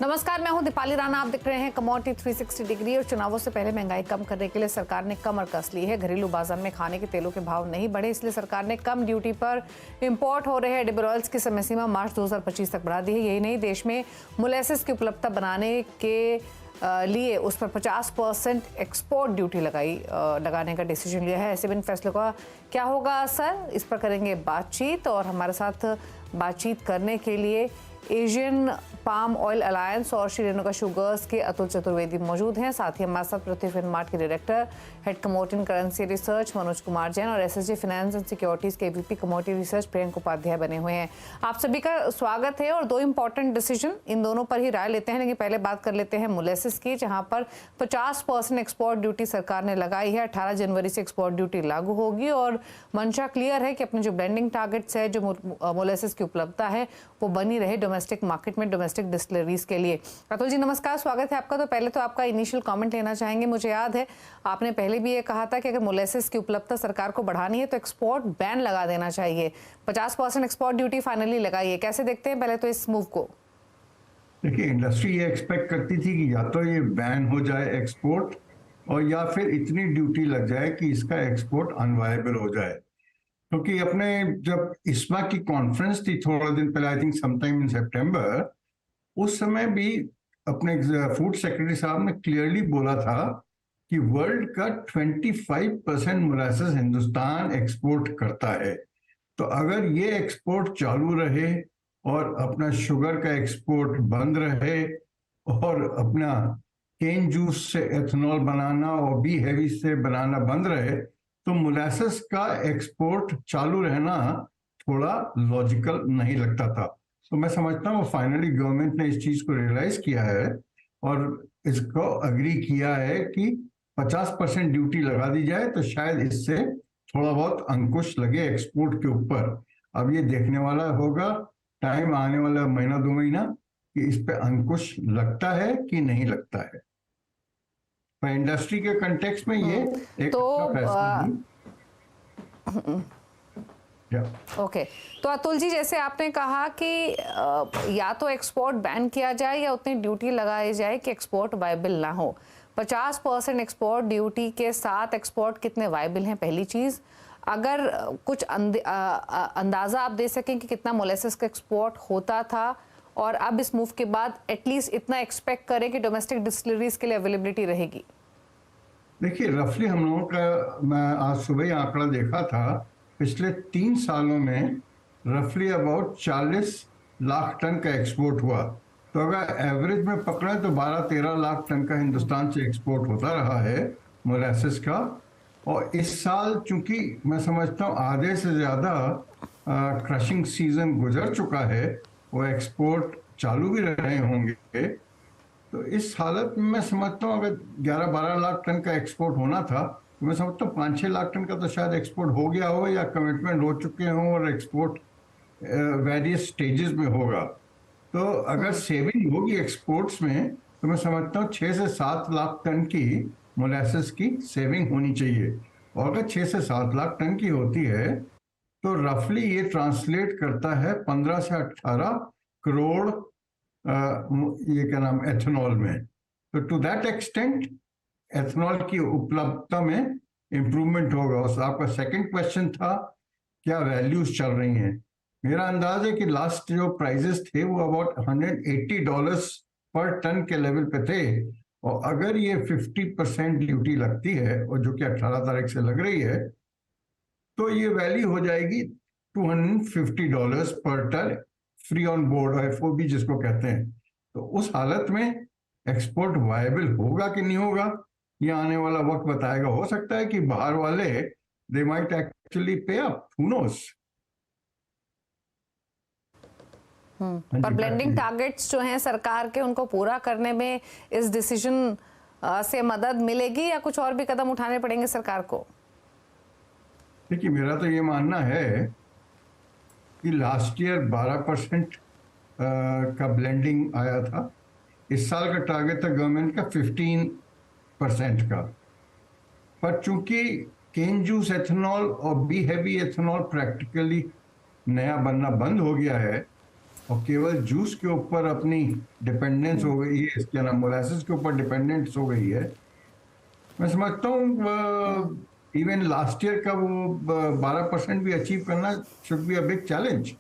नमस्कार, मैं हूं दीपाली राणा। आप देख रहे हैं कमोडिटी 360 डिग्री। और चुनावों से पहले महंगाई कम करने के लिए सरकार ने कमर कस ली है। घरेलू बाजार में खाने के तेलों के भाव नहीं बढ़े, इसलिए सरकार ने कम ड्यूटी पर इंपोर्ट हो रहे एडिबल ऑयल्स की समय सीमा मार्च 2025 तक बढ़ा दी है। यही नहीं, देश में मोलेसिस की उपलब्धता बनाने के लिए उस पर 50% एक्सपोर्ट ड्यूटी लगाने का डिसीजन लिया है। ऐसे भी इन फैसलों का क्या होगा असर, इस पर करेंगे बातचीत। और हमारे साथ बातचीत करने के लिए एशियन पाम ऑयल अलायंस और श्री रेणुका शुगर्स के अतुल चतुर्वेदी मौजूद हैं। साथ ही हमारे साथ पृथ्वी फिनमार्ट के director head commodity currency research Manoj Kumar Jain और एसएसजी फाइनेंस एंड सिक्योरिटीज के VP commodity research Priyank Upadhyay बने हुए हैं। आप सभी का स्वागत है। और दो इंपॉर्टेंट डिसीजन, इन दोनों पर ही राय लेते हैं, लेकिन पहले बात कर लेते हैं मोलेसिस की, जहां पर 50% एक्सपोर्ट ड्यूटी सरकार ने लगाई है। 18 जनवरी से एक्सपोर्ट ड्यूटी लागू होगी और मंशा क्लियर है कि अपने जो ब्लेंडिंग टारगेट्स है, जो मोलेसिस की उपलब्धता है, वो बनी रहे डोमेस्टिक मार्केट में, डोमेस्टिक डिस्टिलरीज के लिए। अतुल जी नमस्कार, स्वागत है आपका। तो पहले तो आपका इनिशियल कमेंट लेना चाहेंगे। मुझे याद है आपने पहले भी ये कहा था कि अगर मोलेसिस की उपलब्धता सरकार को बढ़ानी है तो एक्सपोर्ट बैन लगा देना चाहिए। 50% एक्सपोर्ट ड्यूटी फाइनली लगाई है, कैसे देखते हैं पहले तो इस मूव को? देखिए, इंडस्ट्री ये एक्सपेक्ट करती थी कि या तो ये बैन हो जाए एक्सपोर्ट, और या फिर इतनी ड्यूटी लग जाए कि इसका एक्सपोर्ट अनवायबल हो जाए। क्योंकि अपने जब इस्मा की कॉन्फ्रेंस थी थोड़ा दिन पहले, आई थिंक समटाइम इन सितंबर, उस समय भी अपने फूड सेक्रेटरी साहब ने क्लियरली बोला था कि वर्ल्ड का 25% मोलेसेस हिंदुस्तान एक्सपोर्ट करता है। तो अगर ये एक्सपोर्ट चालू रहे और अपना शुगर का एक्सपोर्ट बंद रहे और अपना केन जूस से एथेनॉल बनाना और बी हेवी से बनाना बंद रहे, तो मोलेसेस का एक्सपोर्ट चालू रहना थोड़ा लॉजिकल नहीं लगता था। तो मैं समझता हूँ फाइनली गवर्नमेंट ने इस चीज को रियलाइज किया है और इसको अग्री किया है कि 50% ड्यूटी लगा दी जाए, तो शायद इससे थोड़ा बहुत अंकुश लगे एक्सपोर्ट के ऊपर। अब ये देखने वाला होगा, टाइम आने वाला महीना 2 महीना, कि इस पे अंकुश लगता है कि नहीं लगता है। पर इंडस्ट्री के कंटेक्स्ट में ये एक तो फैसला नहीं। ओके तो अतुल जी, जैसे आपने कहा कि या तो एक्सपोर्ट बैन किया जाए या उतनी ड्यूटी लगाई जाए कि एक्सपोर्ट वायबल ना हो। 50% एक्सपोर्ट ड्यूटी के साथ एक्सपोर्ट कितने वायबल हैं, पहली चीज। अगर कुछ अंदाजा आप दे सकें कि कितना मोलेसिस का एक्सपोर्ट होता था और अब इस मूव के बाद एटलीस्ट इतना एक्सपेक्ट करें कि डोमेस्टिक डिस्टिलरीज के लिए अवेलेबिलिटी रहेगी। देखिए, रफली हम लोगों का, मैं आज सुबह ही आंकड़ा देखा था, पिछले 3 सालों में रफली अबाउट 40 लाख टन का एक्सपोर्ट हुआ। तो अगर एवरेज में पकड़े तो 12-13 लाख टन का हिंदुस्तान से एक्सपोर्ट होता रहा है मोलेसेस का। और इस साल चूंकि मैं समझता हूँ आधे से ज़्यादा क्रशिंग सीजन गुजर चुका है, वो एक्सपोर्ट चालू भी रहे होंगे। तो इस हालत में मैं समझता हूँ अगर 11-12 लाख टन का एक्सपोर्ट होना था, तो मैं समझता हूँ 5-6 लाख टन का तो शायद एक्सपोर्ट हो गया हो या कमिटमेंट हो चुके हों और एक्सपोर्ट वेरियस स्टेजेस में होगा। तो अगर सेविंग होगी एक्सपोर्ट्स में, तो मैं समझता हूँ 6 से 7 लाख टन की मोलेसेस की सेविंग होनी चाहिए। और अगर 6 से 7 लाख टन की होती है तो रफली ये ट्रांसलेट करता है 15 से 18 करोड़ ये क्या नाम एथेनॉल में। तो टू दैट एक्सटेंट एथेनॉल की उपलब्धता में इंप्रूवमेंट होगा। और आपका सेकंड क्वेश्चन था क्या वैल्यूज चल रही हैं। मेरा अंदाज है कि लास्ट जो प्राइजेस थे वो अबाउट $180 पर टन के लेवल पे थे। और अगर ये 50% ड्यूटी लगती है, और जो कि 18 तारीख से लग रही है, तो ये वैल्यू हो जाएगी $250 पर ton free on board, FOB जिसको कहते हैं। तो उस हालत में एक्सपोर्ट वायबल होगा कि नहीं होगा, ये आने वाला वक्त बताएगा। हो सकता है कि बाहर वाले दे माइट एक्चुअली पे अप, हू नोस। पर ब्लेंडिंग टारगेट्स जो हैं सरकार के, उनको पूरा करने में इस डिसीजन से मदद मिलेगी या कुछ और भी कदम उठाने पड़ेंगे सरकार को? देखिए, मेरा तो ये मानना है कि लास्ट ईयर 12% का ब्लेंडिंग आया था। इस साल का टारगेट था गवर्नमेंट का 15% का। पर चूंकि केन जूस एथेनॉल और बी हेवी एथेनॉल प्रैक्टिकली नया बनना बंद हो गया है और केवल जूस के ऊपर अपनी डिपेंडेंस हो गई है, क्या नाम, मोलासिस के ऊपर डिपेंडेंस हो गई है। मैं समझता हूँ इवन लास्ट ईयर का वो 12% भी अचीव करना should be a big challenge.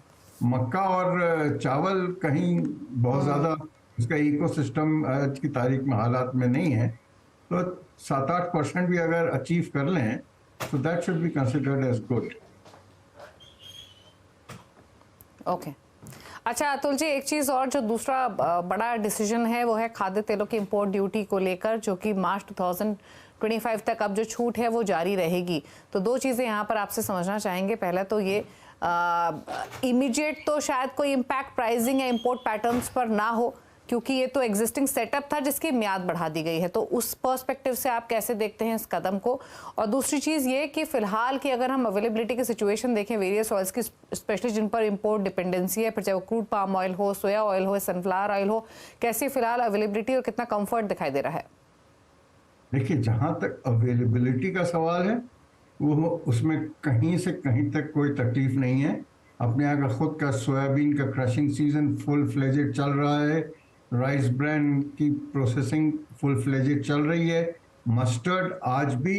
मक्का और चावल कहीं बहुत ज्यादा उसका इकोसिस्टम आज की तारीख में हालात में नहीं है, तो 7-8% भी अगर अचीव कर लें तो that should be considered as good. Okay अच्छा अतुल जी, एक चीज और जो दूसरा बड़ा डिसीजन है वो है खाद्य तेलों की इंपोर्ट ड्यूटी को लेकर, जो कि मार्च 2025 तक अब जो छूट है वो जारी रहेगी। तो दो चीजें यहाँ पर आपसे समझना चाहेंगे। पहला तो ये इमीडिएट तो शायद कोई इम्पैक्ट प्राइसिंग या इंपोर्ट पैटर्न्स पर ना हो, क्योंकि ये तो एग्जिस्टिंग सेटअप था जिसकी मियाद बढ़ा दी गई है। तो उस पर्सपेक्टिव से आप कैसे देखते हैं इस कदम को? और दूसरी चीज़ ये कि फिलहाल की अगर हम अवेलेबिलिटी की सिचुएशन देखें वेरियस ऑयल्स की, स्पेशली जिन पर इंपोर्ट डिपेंडेंसी है, फिर चाहे वो क्रूड पाम ऑयल हो, सोया ऑयल हो, सनफ्लावर ऑयल हो, कैसी फिलहाल अवेलेबिलिटी और कितना कंफर्ट दिखाई दे रहा है? देखिए, जहां तक अवेलेबिलिटी का सवाल है वो उसमें कहीं से कहीं तक कोई तकलीफ नहीं है। अपने यहाँ का खुद का सोयाबीन का क्रशिंग सीजन फुल फ्लेजेड चल रहा है, राइस ब्रांड की प्रोसेसिंग फुल फ्लेजेड चल रही है, मस्टर्ड आज भी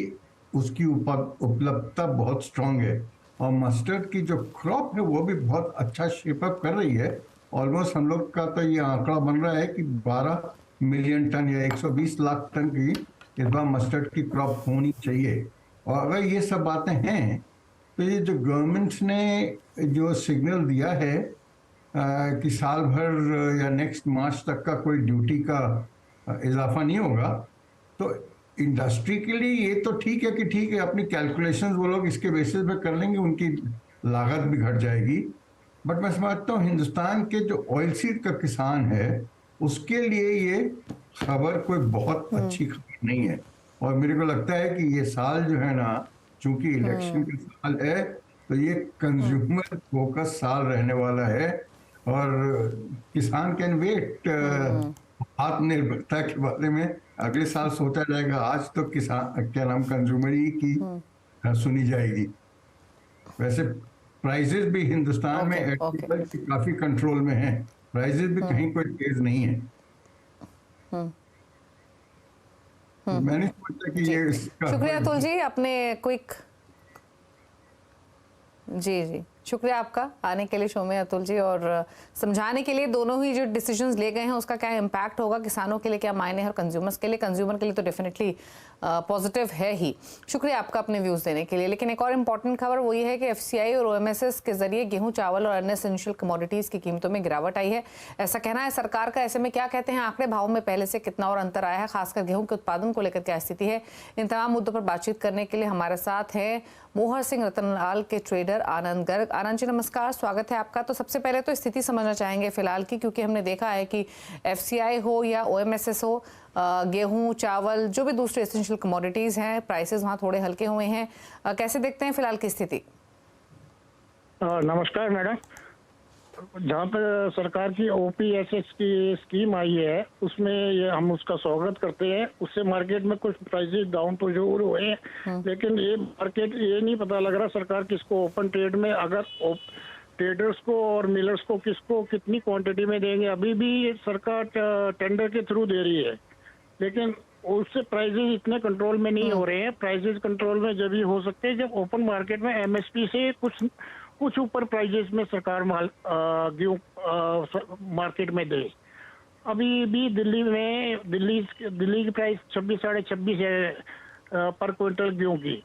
उसकी उपलब्धता बहुत स्ट्रांग है, और मस्टर्ड की जो क्रॉप है वो भी बहुत अच्छा शेप अप कर रही है। ऑलमोस्ट हम लोग का तो ये आंकड़ा बन रहा है कि 12 मिलियन टन या 120 लाख टन की इस बार मस्टर्ड की क्रॉप होनी चाहिए। और अगर ये सब बातें हैं तो ये जो गवर्नमेंट ने जो सिग्नल दिया है कि साल भर या नेक्स्ट मार्च तक का कोई ड्यूटी का इजाफा नहीं होगा, तो इंडस्ट्री के लिए ये तो ठीक है कि ठीक है, अपनी कैलकुलेशंस वो लोग इसके बेसिस पे कर लेंगे, उनकी लागत भी घट जाएगी। बट मैं समझता हूँ हिंदुस्तान के जो ऑयल सीड का किसान है उसके लिए ये खबर कोई बहुत अच्छी खबर नहीं है। और मेरे को लगता है कि ये साल जो है ना, चूंकि इलेक्शन का साल है, तो ये कंज्यूमर फोकस साल रहने वाला है, और किसान कैन वेट। आत्मनिर्भरता के बारे में अगले साल सोचा जाएगा, आज तो किसान क्या नाम कंज्यूमर ही की सुनी जाएगी। वैसे प्राइसेस भी हिंदुस्तान में एग्रीकल्चर के काफी कंट्रोल में है, प्राइसेस भी कहीं कोई तेज नहीं है। मैंने सोचा कि ये शुक्रिया अतुल जी, अपने क्विक जी शुक्रिया आपका आने के लिए शो में अतुल जी, और समझाने के लिए दोनों ही जो डिसीजंस ले गए हैं उसका क्या इम्पैक्ट होगा, किसानों के लिए क्या मायने हैं और कंज्यूमर्स के लिए। कंज्यूमर के लिए तो डेफिनेटली पॉजिटिव है ही। शुक्रिया आपका अपने व्यूज़ देने के लिए। लेकिन एक और इम्पॉर्टेंट खबर वो ये है कि एफसीआई और ओएमएसएस के जरिए गेहूं, चावल और अन्य एसेंशियल कमोडिटीज़ की कीमतों में गिरावट आई है, ऐसा कहना है सरकार का। ऐसे में क्या कहते हैं आंकड़े, भाव में पहले से कितना और अंतर आया है, खासकर गेहूं के उत्पादन को लेकर क्या स्थिति है? इन तमाम मुद्दों पर बातचीत करने के लिए हमारे साथ है मोहर सिंह रतनलाल के ट्रेडर आनंद गर्ग। आनंद जी नमस्कार, स्वागत है आपका। तो सबसे पहले तो स्थिति समझना चाहेंगे फिलहाल की, क्योंकि हमने देखा है कि एफसीआई हो या ओएमएसएस हो, गेहूं, चावल, जो भी दूसरे एसेंशियल कमोडिटीज हैं, प्राइसेस वहां थोड़े हल्के हुए हैं। कैसे देखते हैं फिलहाल की स्थिति? नमस्कार मैडम। जहाँ पर सरकार की ओपीएसएस की स्कीम आई है उसमें ये हम उसका स्वागत करते हैं। उससे मार्केट में कुछ प्राइसेस डाउन तो जरूर हुए हैं, लेकिन ये मार्केट ये नहीं पता लग रहा सरकार किसको ओपन ट्रेड में, अगर ट्रेडर्स को और मिलर्स को किसको कितनी क्वांटिटी में देंगे। अभी भी सरकार टेंडर के थ्रू दे रही है, लेकिन उससे प्राइसेस इतने कंट्रोल में नहीं हो रहे हैं। प्राइसेस कंट्रोल में जब ही हो सकते हैं जब ओपन मार्केट में एमएसपी से कुछ ऊपर प्राइजेस में सरकार माल गेहूं मार्केट में दे। अभी भी दिल्ली की प्राइस 26-26.5 है पर क्विंटल गेहूं की।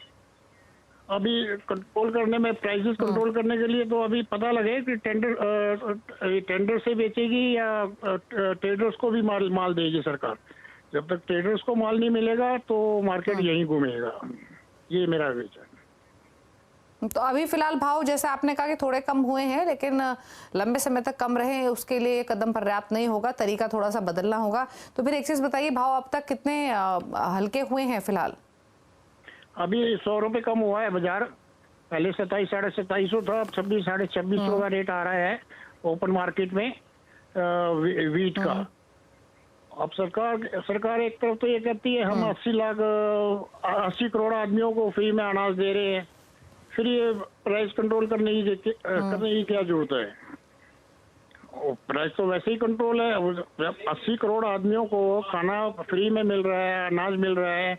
अभी कंट्रोल करने में, प्राइसेस कंट्रोल करने के लिए तो अभी पता लगे कि टेंडर से बेचेगी या ट्रेडर्स को भी माल देगी सरकार। जब तक ट्रेडर्स को माल नहीं मिलेगा तो मार्केट यहीं घूमेगा, ये मेरा विचार। तो अभी फिलहाल भाव जैसे आपने कहा कि थोड़े कम हुए हैं, लेकिन लंबे समय तक कम रहे उसके लिए कदम पर्याप्त नहीं होगा, तरीका थोड़ा सा बदलना होगा। तो फिर एक चीज बताइए, भाव अब तक कितने हल्के हुए हैं फिलहाल? अभी 100 रुपये कम हुआ है बाजार। पहले 27-27.5 था, अब 26-26.5 का रेट आ रहा है ओपन मार्केट में वीट का। अब सरकार एक तरफ तो ये कहती है हम 80 करोड़ आदमियों को फ्री में अनाज दे रहे हैं, फिर ये प्राइस कंट्रोल करने की क्या जरूरत है? प्राइस तो वैसे ही कंट्रोल है। 80 करोड़ आदमियों को खाना फ्री में मिल रहा है, अनाज मिल रहा है,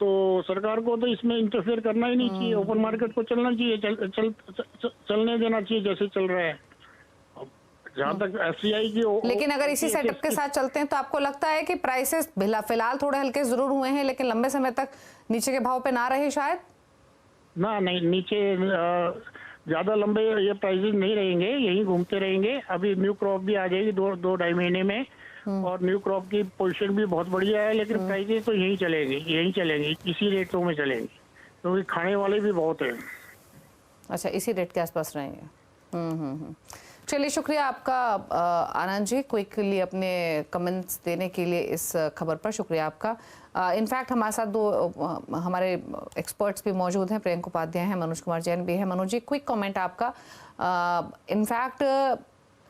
तो सरकार को तो इसमें इंटरफेयर करना ही नहीं चाहिए। ओपन मार्केट को चलना चाहिए, चलने देना चाहिए जैसे चल रहा है। जहाँ तक एफसीआई की लेकिन अगर इसी सेटअप के साथ चलते हैं तो आपको लगता है कि प्राइसेस फिलहाल थोड़े हल्के जरूर हुए हैं, लेकिन लंबे समय तक नीचे के भाव पे ना रहे शायद? ना, नहीं, नीचे ज्यादा लंबे ये प्राइसेस नहीं रहेंगे, यही घूमते रहेंगे। अभी न्यू क्रॉप भी आ जाएगी 2-2.5 महीने में, और न्यू क्रॉप की पोजीशन भी बहुत बढ़िया है, लेकिन प्राइसेस तो यही चलेंगे, इसी रेटों में चलेंगे, क्योंकि खाने वाले भी बहुत है। अच्छा, इसी रेट के आसपास रहेंगे। चलिए, शुक्रिया आपका आनंद जी, क्विकली अपने कमेंट्स देने के लिए इस खबर पर। शुक्रिया आपका। इनफैक्ट हमारे साथ दो हमारे एक्सपर्ट्स भी मौजूद हैं, प्रियंक उपाध्याय हैं, मनोज कुमार जैन भी है। मनोज जी, क्विक कमेंट आपका। इनफैक्ट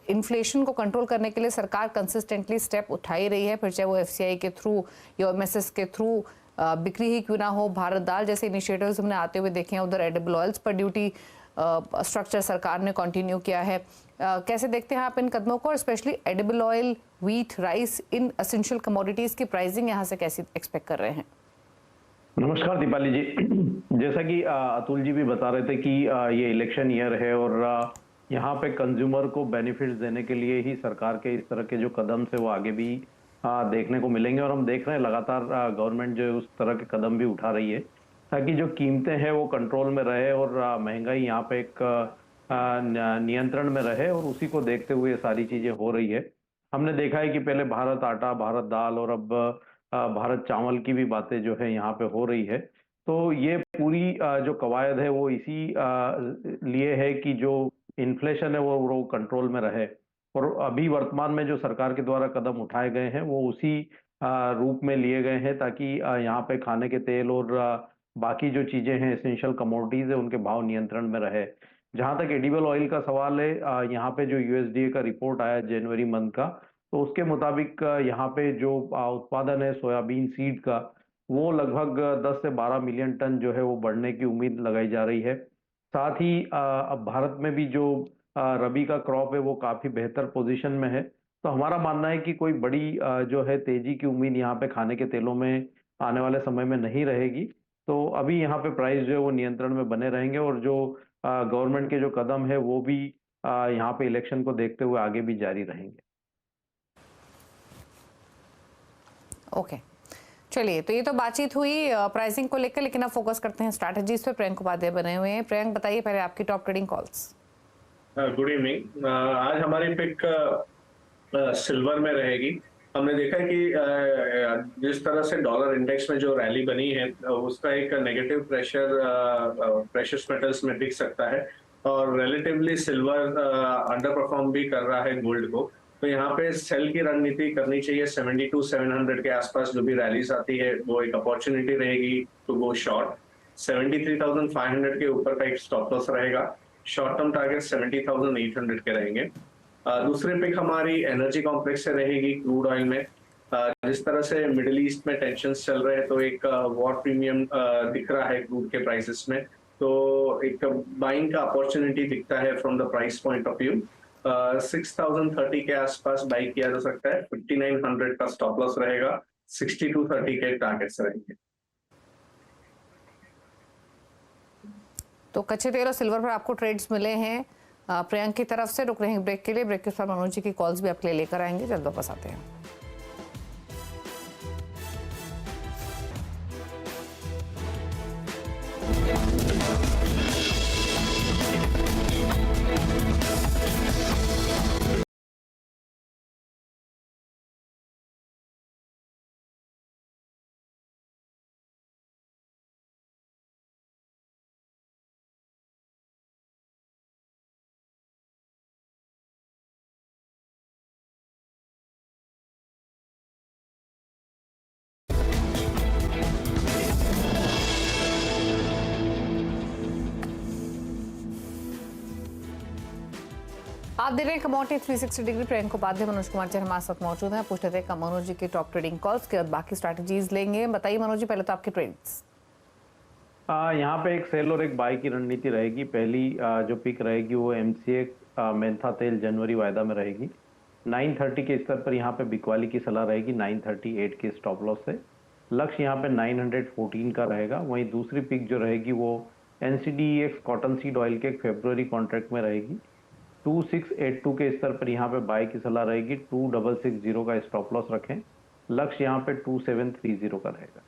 इन्फ्लेशन को कंट्रोल करने के लिए सरकार कंसिस्टेंटली स्टेप उठा ही रही है, फिर चाहे वो एफसीआई के थ्रू या ओएमएसएस के थ्रू बिक्री ही क्यों ना हो। भारत दाल जैसे इनिशिएटिव्स हमने आते हुए देखे हैं, उधर एडिबल ऑयल्स पर ड्यूटी स्ट्रक्चर सरकार ने कंटिन्यू किया है। कैसे देखते हैं आप इन कदमों को, और specially edible oil, wheat, rice, इन एसेंशियल कमोडिटीज की प्राइसिंग यहाँ से कैसी एक्सपेक्ट कर रहे हैं? नमस्कार दीपाली जी। जैसा कि अतुल जी भी बता रहे थे कि ये इलेक्शन ईयर है और यहाँ पे कंज्यूमर को बेनिफिट्स देने के लिए ही सरकार के इस तरह के जो कदम से वो आगे भी देखने को मिलेंगे, और हम देख रहे हैं लगातार गवर्नमेंट जो उस तरह के कदम भी उठा रही है ताकि जो कीमतें हैं वो कंट्रोल में रहे और महंगाई यहाँ पे एक नियंत्रण में रहे, और उसी को देखते हुए सारी चीजें हो रही है। हमने देखा है कि पहले भारत आटा, भारत दाल और अब भारत चावल की भी बातें जो है यहाँ पे हो रही है। तो ये पूरी जो कवायद है वो इसी लिए है कि जो इन्फ्लेशन है वो कंट्रोल में रहे, और अभी वर्तमान में जो सरकार के द्वारा कदम उठाए गए हैं वो उसी रूप में लिए गए हैं ताकि यहाँ पे खाने के तेल और बाकी जो चीजें हैं, एसेंशियल कमोडिटीज है, उनके भाव नियंत्रण में रहे। जहां तक एडिबल ऑयल का सवाल है, यहाँ पे जो यूएसडीए का रिपोर्ट आया जनवरी मंथ का, तो उसके मुताबिक यहाँ पे जो उत्पादन है सोयाबीन सीड का, वो लगभग 10 से 12 मिलियन टन जो है वो बढ़ने की उम्मीद लगाई जा रही है। साथ ही अब भारत में भी जो रबी का क्रॉप है वो काफी बेहतर पोजीशन में है। तो हमारा मानना है कि कोई बड़ी जो है तेजी की उम्मीद यहाँ पे खाने के तेलों में आने वाले समय में नहीं रहेगी। तो अभी यहाँ पे प्राइस जो है वो नियंत्रण में बने रहेंगे, और जो गवर्नमेंट के जो कदम है वो भी यहाँ पे इलेक्शन को देखते हुए आगे भी जारी रहेंगे। ओके, चलिए, तो ये तो बातचीत हुई प्राइसिंग को लेकर, लेकिन अब फोकस करते हैं स्ट्रैटेजीज पे। प्रियंक उपाध्याय बने हुए हैं। प्रियंक, बताइए पहले आपकी top trading calls. Good evening. आज हमारी पिक सिल्वर में रहेगी। हमने देखा कि जिस तरह से डॉलर इंडेक्स में जो रैली बनी है उसका एक नेगेटिव प्रेशियस मेटल्स में दिख सकता है, और रिलेटिवली सिल्वर अंडर परफॉर्म भी कर रहा है गोल्ड को। तो यहाँ पे सेल की रणनीति करनी चाहिए। 72,700 के आसपास जो भी रैलीज आती है वो एक अपॉर्चुनिटी रहेगी टू गो शॉर्ट। 73,500 के ऊपर का एक स्टॉप लॉस रहेगा। शॉर्ट टर्म टारगेट 70,800 के रहेंगे। दूसरी पिक हमारी एनर्जी कॉम्प्लेक्स से रहेगी, क्रूड ऑयल में। जिस तरह से मिडिल ईस्ट में टेंशंस चल रहे हैं तो एक वॉर प्रीमियम दिख रहा है क्रूड के प्राइसेस में, तो एक बाइंग का अपॉर्चुनिटी दिखता है from the price point of view. 6,030 के आसपास बाई किया जा सकता है। 5,900 का स्टॉप लॉस रहेगा। 6230 के टारगेट्स रहेंगे। तो कच्चे तेल और सिल्वर पर आपको ट्रेड्स मिले हैं प्रियंक की तरफ से। रुक रहे हैं ब्रेक के लिए। ब्रेक के बाद मनोज जी की कॉल्स भी आपके लिए लेकर आएंगे। जल्द वापस आते हैं। आप देख रहे हैं कमोडिटी 360 डिग्री। प्रियंक उपाध्याय, मनोज कुमार जैन हमारे साथ मौजूद हैं। पूछ लेते हैं मनोज जी की टॉप ट्रेडिंग कॉल्स के बाद बाकी स्ट्रैटेजीज लेंगे। बताइए मनोज जी, पहले तो आपके ट्रेड्स। यहाँ पे एक सेल और एक बाय की रणनीति रहेगी। पहली जो पिक रहेगी वो एमसीएक्स मेंथा तेल जनवरी वायदा में रहेगी। 930 के स्तर पर यहाँ पे बिकवाली की सलाह रहेगी 938 के स्टॉप लॉस से। लक्ष्य यहाँ पे 914 का रहेगा। वहीं दूसरी पिक जो रहेगी वो NCDEX कॉटन सीड ऑयल के एक फरवरी कॉन्ट्रैक्ट में रहेगी। 2682 के स्तर पर यहाँ पे बाय की सलाह रहेगी। 2660 का स्टॉप लॉस रखें। लक्ष्य यहाँ पे 2730 का रहेगा।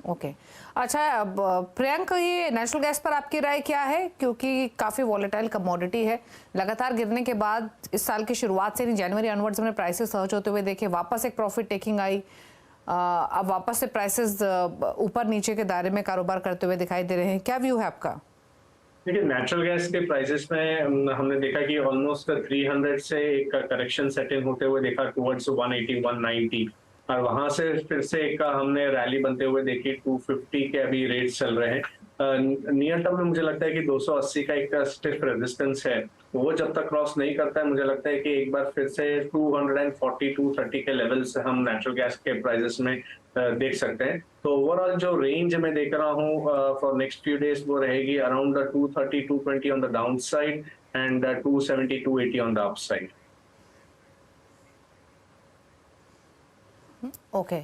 ओके अच्छा, अब प्रियंक, ये नेचुरल गैस पर आपकी राय क्या है? क्योंकि काफ़ी वॉलेटाइल कमोडिटी है, लगातार गिरने के बाद इस साल की शुरुआत से जनवरी ऑनवर्ड्स हमने प्राइसेस सर्च होते हुए देखे, वापस एक प्रॉफिट टेकिंग आई, अब वापस से प्राइसेस ऊपर नीचे के दायरे में कारोबार करते हुए दिखाई दे रहे हैं। क्या व्यू है आपका? देखिए, नेचुरल गैस के प्राइसेस में हमने देखा कि ऑलमोस्ट 300 से एक करेक्शन सेट इन होते हुए देखा टुवर्ड्स 180 190, और वहां से फिर से एक हमने रैली बनते हुए देखी। 250 के अभी रेट्स चल रहे हैं। नियर टर्म में मुझे लगता है कि 280 का एक स्टिफ रेजिस्टेंस है, वो जब तक क्रॉस नहीं करता है मुझे लगता है कि एक बार फिर से 240 230 के लेवल्स हम नेचुरल गैस के प्राइसेस में देख सकते हैं। तो ओवरऑल जो रेंज मैं देख रहा हूँ फॉर नेक्स्ट फ्यू डेज वो रहेगी around 230 220 on the down side and 270 280 on the up side. Okay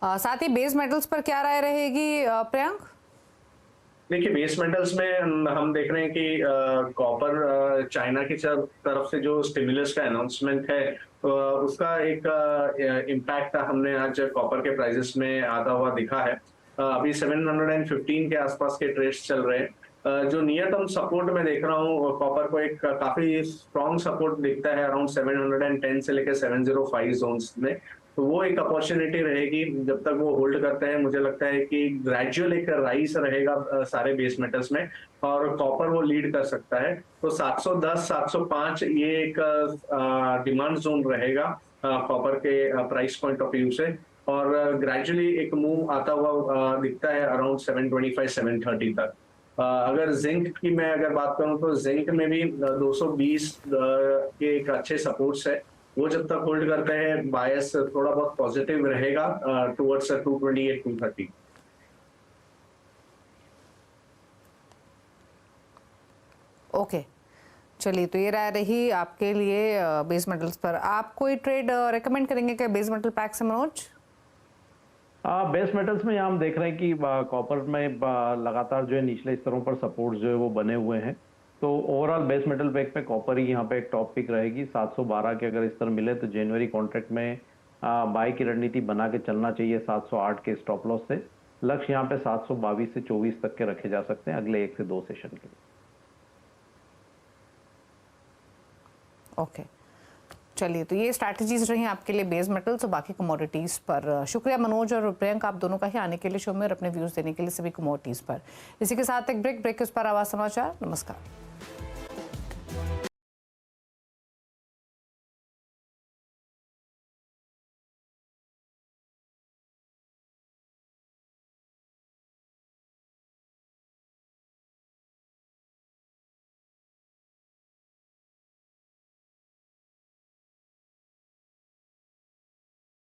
साथ ही बेस मेटल्स पर क्या राय रहेगी प्रियंक? देखिए, बेस मेटल्स में हम देख रहे हैं कि कॉपर चाइना की तरफ से जो स्टिमुलस का अनाउंसमेंट है उसका एक इम्पैक्ट हमने आज कॉपर के प्राइसेस में आता हुआ दिखा है। अभी 715 के आसपास के ट्रेड्स चल रहे हैं। जो नियर टर्म सपोर्ट में देख रहा हूँ कॉपर को एक काफी स्ट्रॉन्ग सपोर्ट दिखता है अराउंड 710 से लेकर 705 जोन्स में। तो वो एक अपॉर्चुनिटी रहेगी, जब तक वो होल्ड करते हैं मुझे लगता है कि ग्रेजुअल एक राइज रहेगा सारे बेस मेटल्स में, और कॉपर वो लीड कर सकता है। तो 710 705 ये एक डिमांड जोन रहेगा कॉपर के प्राइस पॉइंट ऑफ व्यू से, और ग्रेजुअली एक मूव आता हुआ दिखता है अराउंड 725 730 तक। अगर जिंक की मैं अगर बात करूं तो जिंक में भी 220 के एक अच्छे सपोर्ट्स है, वो जब तक होल्ड करते हैं बायस थोड़ा बहुत पॉजिटिव रहेगा टुवर्ड्स 228 230। ओके चलिए, तो ये राय रही आपके लिए बेस मेटल्स पर। आप कोई ट्रेड रेकमेंड करेंगे क्या बेस मेटल पैक से मनोज? बेस मेटल्स में यहाँ हम देख रहे हैं कि कॉपर में लगातार जो है निचले स्तरों पर सपोर्ट जो है वो बने हुए हैं। तो ओवरऑल बेस मेटल पैक पे कॉपर ही यहाँ पे एक टॉप पिक रहेगी। 712 के अगर स्तर मिले तो जनवरी कॉन्ट्रैक्ट में बाय की रणनीति बना के चलना चाहिए 708 के स्टॉप लॉस से। लक्ष्य यहाँ पे 722 से 24 तक के रखे जा सकते हैं अगले 1 से 2 सेशन के लिए। ओके चलिए, तो ये स्ट्रैटेजीज रही आपके लिए बेस मेटल्स और बाकी कमोडिटीज़ पर। शुक्रिया मनोज और प्रियंका आप दोनों का ही आने के लिए शो में और अपने व्यूज़ देने के लिए सभी कमोडिटीज़ पर। इसी के साथ एक ब्रेक के उस पर आवाज़ समाचार। नमस्कार।